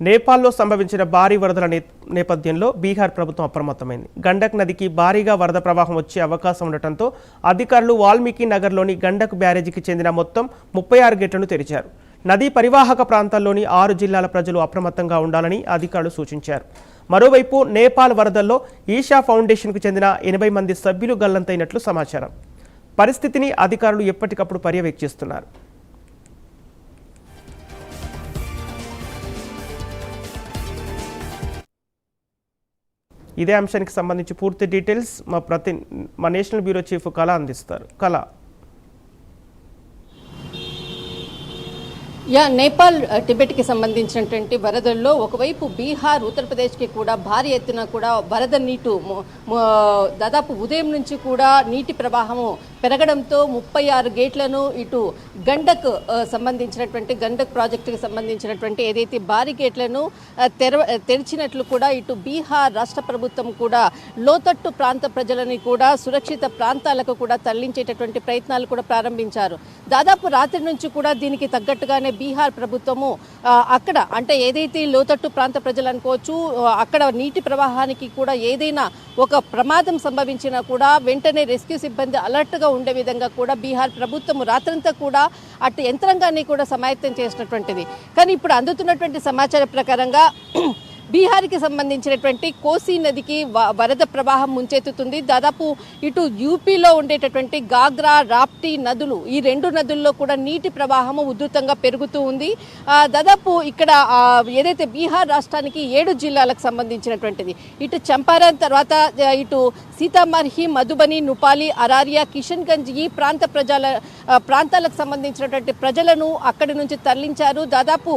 నేపాల్లో సంభవించిన భారీ వరదల నేపథ్యంలో బీహార్ ప్రభుత్వం అప్రమత్తమైంది. గండక్ నదికి భారీగా వరద ప్రవాహం వచ్చే అవకాశం ఉండటంతో అధికారులు వాల్మీకి నగర్లోని గండక్ బ్యారేజీకి చెందిన మొత్తం 36 గేట్లను తెరిచారు. నదీ పరివాహక ప్రాంతాల్లోని 6 జిల్లాల ప్రజలు అప్రమత్తంగా ఉండాలని అధికారులు సూచించారు. మరోవైపు నేపాల్ వరదల్లో ఈషా ఫౌండేషన్కు చెందిన 80 మంది సభ్యులు గల్లంతైనట్లు సమాచారం. పరిస్థితిని అధికారులు ఎప్పటికప్పుడు పర్యవేక్షిస్తున్నారు. ఇదే అంశానికి సంబంధించి పూర్తి డీటెయిల్స్ మా నేషనల్ బ్యూరో చీఫ్ కళ అందిస్తారు. కళ, నేపాల్ టిబెట్కి సంబంధించినటువంటి వరదల్లో ఒకవైపు బీహార్ ఉత్తరప్రదేశ్కి కూడా భారీ ఎత్తున కూడా వరద నీటు దాదాపు ఉదయం నుంచి కూడా నీటి ప్రవాహము పెరగడంతో 36 గేట్లను ఇటు గండక్ సంబంధించినటువంటి గండక్ ప్రాజెక్టుకి సంబంధించినటువంటి ఏదైతే భారీ గేట్లను తెరిచినట్లు కూడా ఇటు బీహార్ రాష్ట్ర ప్రభుత్వం కూడా లోతట్టు ప్రాంత ప్రజలని కూడా సురక్షిత ప్రాంతాలకు కూడా తరలించేటటువంటి ప్రయత్నాలు కూడా ప్రారంభించారు. దాదాపు రాత్రి నుంచి కూడా దీనికి తగ్గట్టుగానే బీహార్ ప్రభుత్వము అక్కడ అంటే ఏదైతే లోతట్టు ప్రాంత ప్రజలు అనుకోవచ్చు, అక్కడ నీటి ప్రవాహానికి కూడా ఏదైనా ఒక ప్రమాదం సంభవించినా కూడా వెంటనే రెస్క్యూ సిబ్బంది అలర్ట్గా ఉండే విధంగా కూడా బీహార్ ప్రభుత్వం రాత్రంతా కూడా అటు యంత్రాంగాన్ని కూడా సమాయత్తం చేసినటువంటిది. కానీ ఇప్పుడు అందుతున్నటువంటి సమాచారం ప్రకారంగా బీహార్కి సంబంధించినటువంటి కోసీ నదికి వరద ప్రవాహం ముంచెత్తుతుంది. దాదాపు ఇటు యూపీలో ఉండేటటువంటి గాగ్రా, రాప్టీ నదులు, ఈ 2 నదుల్లో కూడా నీటి ప్రవాహము ఉధృతంగా పెరుగుతూ ఉంది. దాదాపు ఇక్కడ ఏదైతే బీహార్ రాష్ట్రానికి 7 జిల్లాలకు సంబంధించినటువంటిది, ఇటు చంపారన్ తర్వాత ఇటు సీతామర్హి, మధుబని, నుపాలి, అరారియా, కిషన్గంజ్ ఈ ప్రాంతాలకు సంబంధించినటువంటి ప్రజలను అక్కడి నుంచి తరలించారు. దాదాపు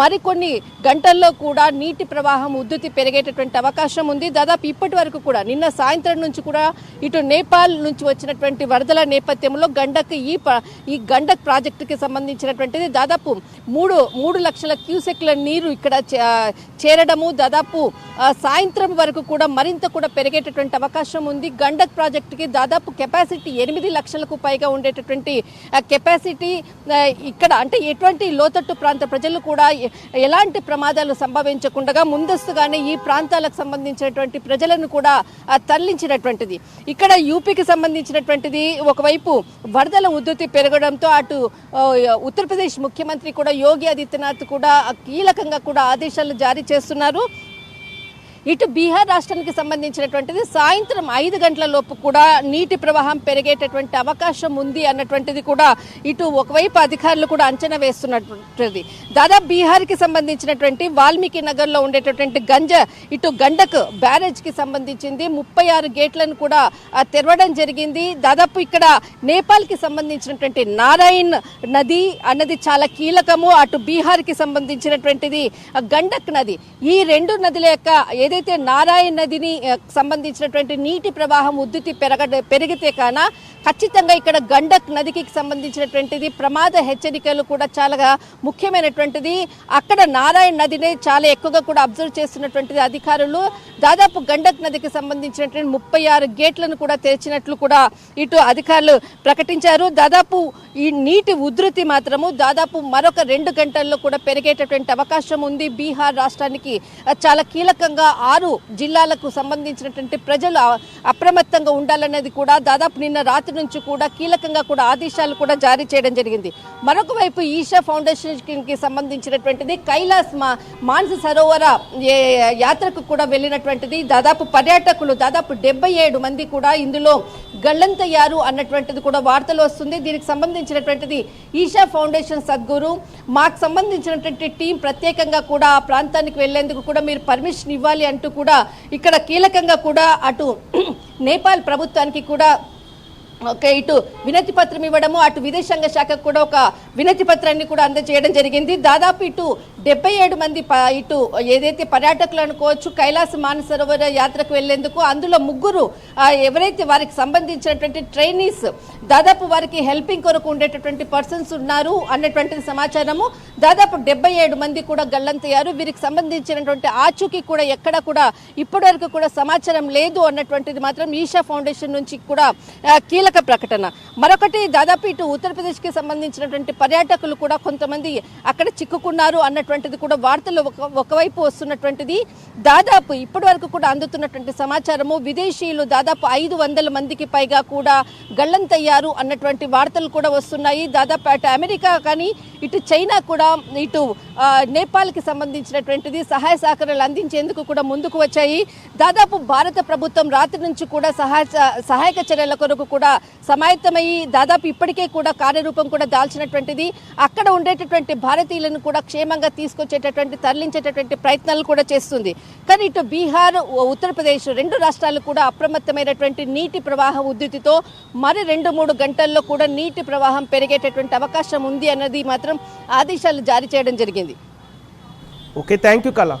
మరికొన్ని గంటల్లో కూడా నీటి ప్రవాహం ఉధృతి పెరిగేటటువంటి అవకాశం ఉంది. దాదాపు ఇప్పటి వరకు కూడా నిన్న సాయంత్రం నుంచి కూడా ఇటు నేపాల్ నుంచి వచ్చినటువంటి వరదల నేపథ్యంలో గండక్ ఈ గండక్ ప్రాజెక్టుకి సంబంధించినటువంటిది దాదాపు 3 లక్షల క్యూసెక్ల నీరు ఇక్కడ చేరడము, దాదాపు సాయంత్రం వరకు కూడా మరింత కూడా పెరిగేటటువంటి అవకాశం ఉంది. గండక్ ప్రాజెక్టుకి దాదాపు కెపాసిటీ 8 లక్షలకు పైగా ఉండేటటువంటి కెపాసిటీ ఇక్కడ అంటే ఎటువంటి లోతట్టు ప్రాంత ప్రజలు కూడా ఎలాంటి ప్రమాదాలు సంభవించకుండా ముందస్తుగానే ఈ ప్రాంతాలకు సంబంధించినటువంటి ప్రజలను కూడా తరలించినటువంటిది. ఇక్కడ యూపీకి సంబంధించినటువంటిది ఒకవైపు వరదల ఉధృతి పెరగడంతో అటు ఉత్తరప్రదేశ్ ముఖ్యమంత్రి కూడా యోగి ఆదిత్యనాథ్ కూడా కీలకంగా కూడా ఆదేశాలు జారీ చేస్తున్నారు. ఇటు బీహార్ రాష్ట్రానికి సంబంధించినటువంటిది సాయంత్రం 5 గంటల లోపు కూడా నీటి ప్రవాహం పెరిగేటటువంటి అవకాశం ఉంది అన్నటువంటిది కూడా ఇటు ఒకవైపు అధికారులు కూడా అంచనా వేస్తున్నటువంటిది. దాదాపు బీహార్కి సంబంధించినటువంటి వాల్మీకి నగర్లో ఉండేటటువంటి ఇటు గండక్ బ్యారేజ్కి సంబంధించింది 36 గేట్లను కూడా తెరవడం జరిగింది. దాదాపు ఇక్కడ నేపాల్కి సంబంధించినటువంటి నారాయణ్ నది అన్నది చాలా కీలకము. అటు బీహార్కి సంబంధించినటువంటిది గండక్ నది. ఈ 2 నదుల యొక్క ఏదైతే నారాయణ నదిని సంబంధించినటువంటి నీటి ప్రవాహం ఉధృతి పెరిగితే కానా ఖచ్చితంగా ఇక్కడ గండక్ నదికి సంబంధించినటువంటిది ప్రమాద హెచ్చరికలు కూడా చాలా ముఖ్యమైనటువంటిది. అక్కడ నారాయణ నదిని చాలా ఎక్కువగా కూడా అబ్జర్వ్ చేస్తున్నటువంటిది అధికారులు. దాదాపు గండక్ నదికి సంబంధించినటువంటి 36 గేట్లను కూడా తెరిచినట్లు కూడా ఇటు అధికారులు ప్రకటించారు. దాదాపు ఈ నీటి ఉధృతి మాత్రము దాదాపు మరొక 2 గంటల్లో కూడా పెరిగేటటువంటి అవకాశం ఉంది. బీహార్ రాష్ట్రానికి చాలా కీలకంగా 6 జిల్లాలకు సంబంధించినటువంటి ప్రజలు అప్రమత్తంగా ఉండాలనేది కూడా దాదాపు నిన్న రాత్రి నుంచి కూడా కీలకంగా కూడా ఆదేశాలు కూడా జారీ చేయడం జరిగింది. మరొక వైపు ఈషా ఫౌండేషన్కి సంబంధించినటువంటిది కైలాస్ మానస సరోవర యాత్రకు కూడా వెళ్ళినటువంటిది దాదాపు పర్యాటకులు దాదాపు 77 మంది కూడా ఇందులో గల్లంతయ్యారు అన్నటువంటిది కూడా వార్తలు వస్తుంది. దీనికి సంబంధించినటువంటిది ఈషా ఫౌండేషన్ సద్గురు మాకు సంబంధించినటువంటి టీం ప్రత్యేకంగా కూడా ఆ ప్రాంతానికి వెళ్లేందుకు కూడా మీరు పర్మిషన్ ఇవ్వాలి అంటూ కూడా ఇక్కడ కీలకంగా కూడా అటు నేపాల్ ప్రభుత్వానికి కూడా ఇటు వినతి పత్రం ఇవ్వడము, అటు విదేశాంగ శాఖకు కూడా ఒక వినతి పత్రాన్ని కూడా అందజేయడం జరిగింది. దాదాపు ఇటు 77 మంది ఇటు ఏదైతే పర్యాటకులు అనుకోవచ్చు కైలాస మానసరోవర యాత్రకు వెళ్లేందుకు, అందులో 3 ఎవరైతే వారికి సంబంధించినటువంటి ట్రైనీస్ దాదాపు వారికి హెల్పింగ్ కొరకు ఉండేటటువంటి పర్సన్స్ ఉన్నారు అన్నటువంటి సమాచారము. దాదాపు 77 మంది కూడా గల్లంతయ్యారు. వీరికి సంబంధించినటువంటి ఆచూకీ కూడా ఎక్కడ కూడా ఇప్పటివరకు కూడా సమాచారం లేదు అన్నటువంటిది మాత్రం ఈషా ఫౌండేషన్ నుంచి కూడా కీలక ప్రకటన. మరొకటి దాదాపు ఇటు ఉత్తరప్రదేశ్కి సంబంధించినటువంటి పర్యాటకులు కూడా కొంతమంది అక్కడ చిక్కుకున్నారు అన్నటువంటి అన్నటువంటిది కూడా వార్తల్లో ఒకవైపు వస్తున్నటువంటిది. దాదాపు ఇప్పటి వరకు కూడా అందుతున్నటువంటి సమాచారము విదేశీయులు దాదాపు 500 మందికి పైగా కూడా గల్లంతయ్యారు అన్నటువంటి వార్తలు కూడా వస్తున్నాయి. దాదాపు అటు అమెరికా కానీ ఇటు చైనా కూడా ఇటు నేపాల్కి సంబంధించినటువంటిది సహాయ సహకారాలు అందించేందుకు కూడా ముందుకు వచ్చాయి. దాదాపు భారత ప్రభుత్వం రాత్రి నుంచి కూడా సహాయక చర్యల కొరకు కూడా సమాయత్తమయ్యి దాదాపు ఇప్పటికే కూడా కార్యరూపం కూడా దాల్చినటువంటిది. అక్కడ ఉండేటటువంటి భారతీయులను కూడా క్షేమంగా తీసుకొచ్చేటటువంటి తరలించేటటువంటి ప్రయత్నాలు కూడా చేస్తుంది. కానీ ఇటు బీహార్ ఉత్తరప్రదేశ్ 2 రాష్ట్రాలు కూడా అప్రమత్తమైనటువంటి నీటి ప్రవాహం ఉధృతితో మరి 2-3 గంటల్లో కూడా నీటి ప్రవాహం పెరిగేటటువంటి అవకాశం ఉంది అన్నది మాత్రం ఆదేశాలు జారీ చేయడం జరిగింది. ఓకే, థ్యాంక్ యూ కళ.